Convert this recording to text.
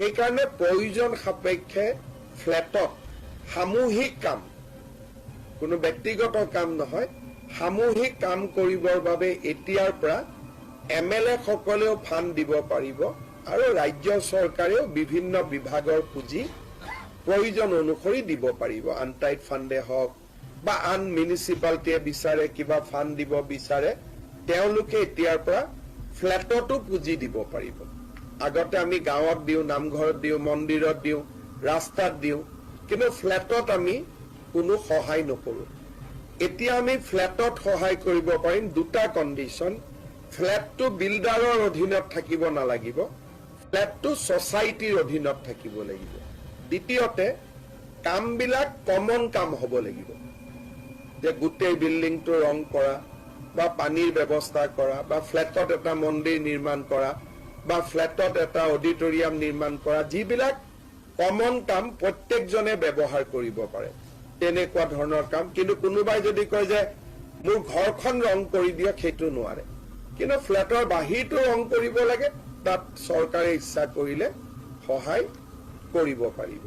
সেইকাৰণে প্ৰয়োজন সাপেক্ষে ফ্লেটত সামূহিক কাম, কোনো ব্যক্তিগত কাম নহয়, সামূহিক কাম কৰিবৰ বাবে এতিয়াৰ পৰা MLA সকলেও ফাণ্ড দিব পাৰিব আৰু ৰাজ্য চৰকাৰেও বিভিন্ন বিভাগৰ পুঁজি প্ৰয়োজন অনুসৰি দিব পাৰিব। আনটাইড ফাণ্ডে হওক বা আন মিউনিচিপালিটিয়ে বিচাৰে কিবা ফাণ্ড দিব বিচাৰে, তেওঁলোকে এতিয়াৰ পৰা ফ্লেটতো পুঁজি দিব পাৰিব। আগতে আমি গাঁৱত দিওঁ, নামঘৰত দিওঁ, মন্দিৰত দিওঁ, ৰাস্তাত দিওঁ, কিন্তু ফ্লেটত আমি কোনো সহায় নকৰোঁ। এতিয়া আমি ফ্লেটত সহায় কৰিব পাৰিম। দুটা কণ্ডিশ্যন: ফ্লেটটো বিল্ডাৰৰ অধীনত থাকিব নালাগিব, ফ্লেটটো ছ'চাইটিৰ অধীনত থাকিব লাগিব। দ্বিতীয়তে কামবিলাক কমন কাম হ'ব লাগিব, যে গোটেই বিল্ডিংটো ৰং কৰা বা পানীৰ ব্যৱস্থা কৰা বা ফ্লেটত এটা মন্দিৰ নিৰ্মাণ কৰা বা ফ্লেটত এটা অডিটৰিয়াম নিৰ্মাণ কৰা, যিবিলাক কমন কাম প্ৰত্যেকজনে ব্যৱহাৰ কৰিব পাৰে, তেনেকুৱা ধৰণৰ কাম। কিন্তু কোনোবাই যদি কয় যে মোৰ ঘৰখন ৰং কৰি দিয়ক, সেইটো নোৱাৰে। কিন্তু ফ্লেটৰ বাহিৰটো ৰং কৰিব লাগে, তাত চৰকাৰে ইচ্ছা কৰিলে সহায় কৰিব পাৰিব।